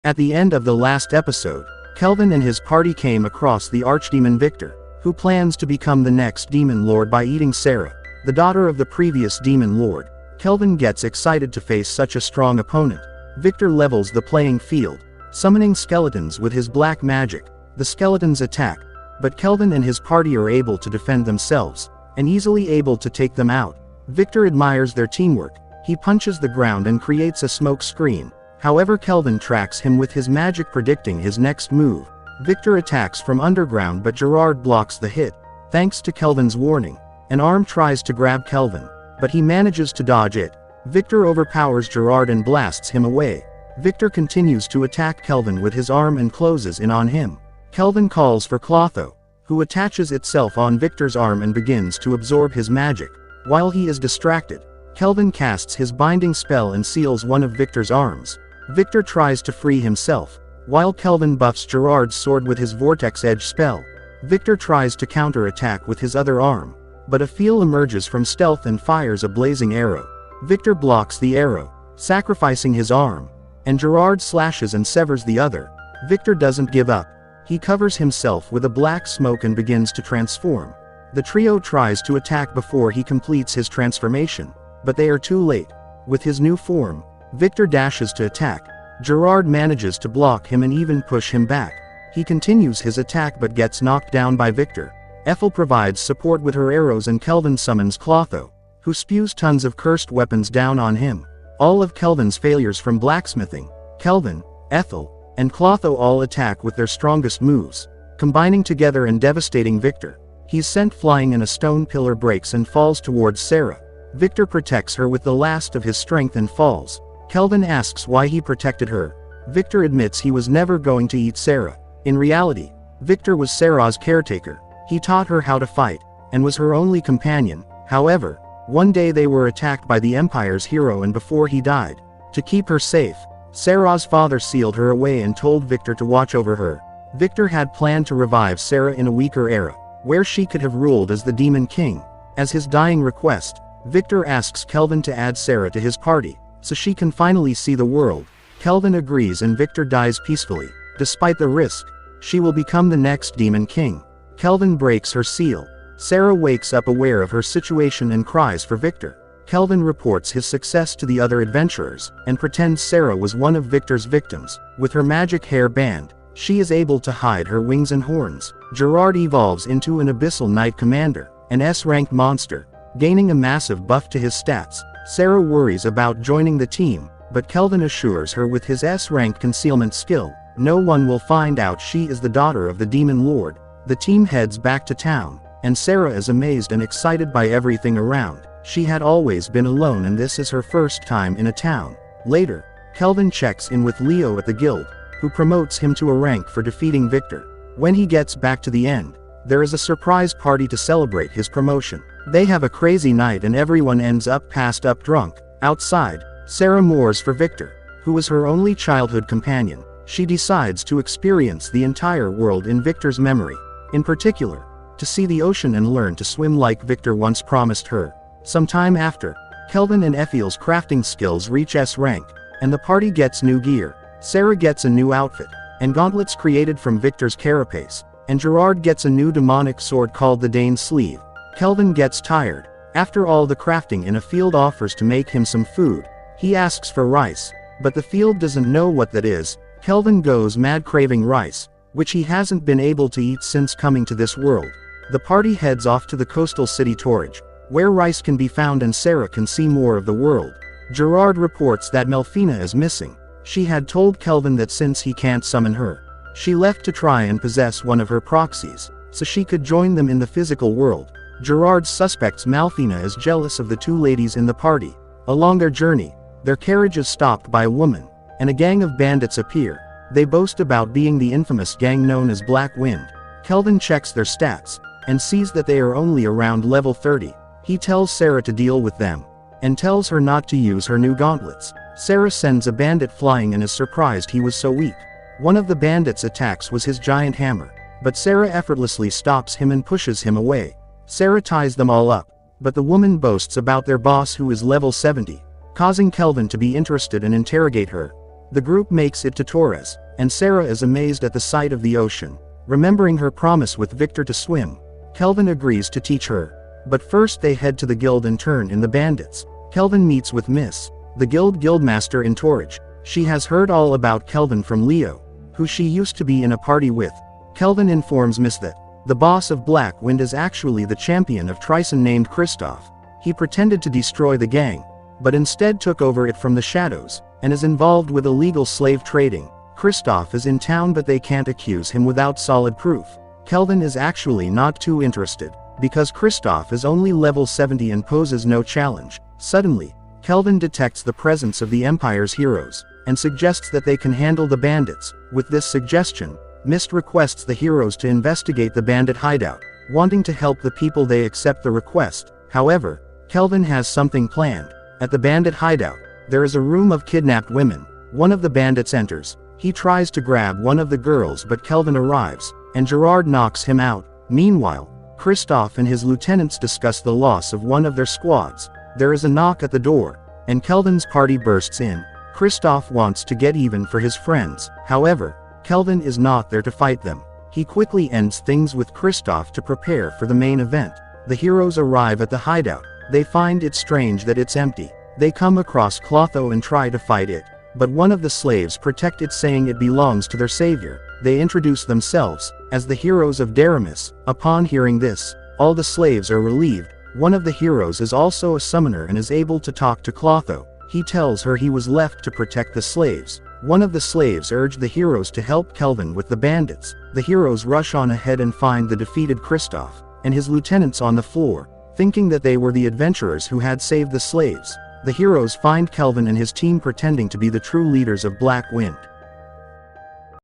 At the end of the last episode, Kelvin and his party came across the archdemon Victor, who plans to become the next demon lord by eating Sarah, the daughter of the previous demon lord. Kelvin gets excited to face such a strong opponent. Victor levels the playing field, summoning skeletons with his black magic. The skeletons attack, but Kelvin and his party are able to defend themselves, and easily able to take them out. Victor admires their teamwork. He punches the ground and creates a smoke screen. However, Kelvin tracks him with his magic, predicting his next move. Victor attacks from underground, but Gerard blocks the hit. Thanks to Kelvin's warning, an arm tries to grab Kelvin, but he manages to dodge it. Victor overpowers Gerard and blasts him away. Victor continues to attack Kelvin with his arm and closes in on him. Kelvin calls for Clotho, who attaches itself on Victor's arm and begins to absorb his magic. While he is distracted, Kelvin casts his binding spell and seals one of Victor's arms. Victor tries to free himself, while Kelvin buffs Gerard's sword with his vortex edge spell. Victor tries to counter-attack with his other arm, but Aphil emerges from stealth and fires a blazing arrow. Victor blocks the arrow, sacrificing his arm, and Gerard slashes and severs the other. Victor doesn't give up. He covers himself with a black smoke and begins to transform. The trio tries to attack before he completes his transformation, but they are too late. With his new form, Victor dashes to attack. Gerard manages to block him and even push him back. He continues his attack but gets knocked down by Victor. Ethel provides support with her arrows and Kelvin summons Clotho, who spews tons of cursed weapons down on him. All of Kelvin's failures from blacksmithing, Kelvin, Ethel, and Clotho all attack with their strongest moves, combining together and devastating Victor. He's sent flying and a stone pillar breaks and falls towards Sarah. Victor protects her with the last of his strength and falls. Kelvin asks why he protected her. Victor admits he was never going to eat Sarah. In reality, Victor was Sarah's caretaker. He taught her how to fight, and was her only companion. However, one day they were attacked by the Empire's hero, and before he died, to keep her safe, Sarah's father sealed her away and told Victor to watch over her. Victor had planned to revive Sarah in a weaker era, where she could have ruled as the Demon King. As his dying request, Victor asks Kelvin to add Sarah to his party, so she can finally see the world. Kelvin agrees and Victor dies peacefully. Despite the risk, she will become the next Demon King. Kelvin breaks her seal. Sarah wakes up aware of her situation and cries for Victor. Kelvin reports his success to the other adventurers, and pretends Sarah was one of Victor's victims. With her magic hair band, she is able to hide her wings and horns. Gerard evolves into an Abyssal Knight Commander, an S-rank monster, gaining a massive buff to his stats. Sarah worries about joining the team, but Kelvin assures her with his S-rank concealment skill, no one will find out she is the daughter of the Demon Lord. The team heads back to town, and Sarah is amazed and excited by everything around. She had always been alone and this is her first time in a town. Later, Kelvin checks in with Leo at the guild, who promotes him to a rank for defeating Victor. When he gets back to the end, there is a surprise party to celebrate his promotion. They have a crazy night and everyone ends up passed up drunk. Outside, Sarah mourns for Victor, who was her only childhood companion. She decides to experience the entire world in Victor's memory, in particular, to see the ocean and learn to swim like Victor once promised her. Some time after, Kelvin and Ephil's crafting skills reach S rank, and the party gets new gear. Sarah gets a new outfit, and gauntlets created from Victor's carapace, and Gerard gets a new demonic sword called the Dane's Sleeve. Kelvin gets tired. After all the crafting, in a field offers to make him some food. He asks for rice, but the field doesn't know what that is. Kelvin goes mad craving rice, which he hasn't been able to eat since coming to this world. The party heads off to the coastal city Torridge, where rice can be found and Sarah can see more of the world. Gerard reports that Melfina is missing. She had told Kelvin that since he can't summon her, she left to try and possess one of her proxies, so she could join them in the physical world. Gerard suspects Melfina is jealous of the two ladies in the party. Along their journey, their carriage is stopped by a woman, and a gang of bandits appear. They boast about being the infamous gang known as Black Wind. Kelvin checks their stats, and sees that they are only around level 30. He tells Sarah to deal with them, and tells her not to use her new gauntlets. Sarah sends a bandit flying and is surprised he was so weak. One of the bandits' attacks was his giant hammer, but Sarah effortlessly stops him and pushes him away. Sarah ties them all up, but the woman boasts about their boss who is level 70, causing Kelvin to be interested and interrogate her. The group makes it to Torres, and Sarah is amazed at the sight of the ocean. Remembering her promise with Victor to swim, Kelvin agrees to teach her. But first they head to the guild and turn in the bandits. Kelvin meets with Miss, the guildmaster in Torridge. She has heard all about Kelvin from Leo, who she used to be in a party with. Kelvin informs Miss that the boss of Black Wind is actually the champion of Trison named Kristoff. He pretended to destroy the gang, but instead took over it from the shadows, and is involved with illegal slave trading. Kristoff is in town but they can't accuse him without solid proof. Kelvin is actually not too interested, because Kristoff is only level 70 and poses no challenge. Suddenly, Kelvin detects the presence of the Empire's heroes, and suggests that they can handle the bandits. With this suggestion, Mist requests the heroes to investigate the bandit hideout. Wanting to help the people, they accept the request. However, Kelvin has something planned. At the bandit hideout, there is a room of kidnapped women. One of the bandits enters. He tries to grab one of the girls but Kelvin arrives, and Gerard knocks him out. Meanwhile, Kristoff and his lieutenants discuss the loss of one of their squads. There is a knock at the door, and Kelvin's party bursts in. Kristoff wants to get even for his friends. However, Kelvin is not there to fight them. He quickly ends things with Kristoff to prepare for the main event. The heroes arrive at the hideout. They find it strange that it's empty. They come across Clotho and try to fight it, but one of the slaves protect it, saying it belongs to their savior. They introduce themselves as the heroes of Daramis. Upon hearing this, all the slaves are relieved. One of the heroes is also a summoner and is able to talk to Clotho. He tells her he was left to protect the slaves. One of the slaves urged the heroes to help Kelvin with the bandits. The heroes rush on ahead and find the defeated Kristoff and his lieutenants on the floor, thinking that they were the adventurers who had saved the slaves. The heroes find Kelvin and his team pretending to be the true leaders of Black Wind.